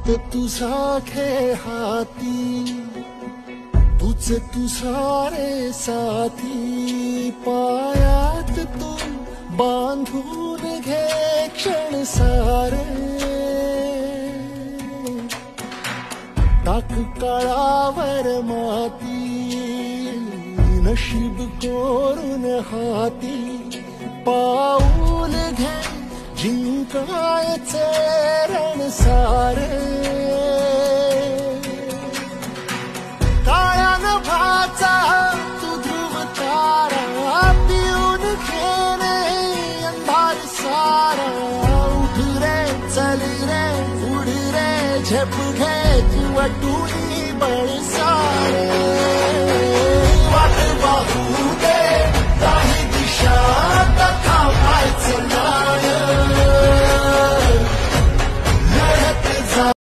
हात तुझा हाती, तुझे तू सारे साथी, पायात तू बांधून घे क्षण सारे, टाक काळावर माती, नशीब कोरून हाती, पाऊल घे जिंकायचे रण सारे, काळ्या नभाचा तू ध्रुव तारा, पिऊन घेणे अंधार सारा, उठ रे चल रे उड रे झेप घे तू वाटूनी बळ सारे, वाट पाहू दे काही दिशा, आता थांबायचं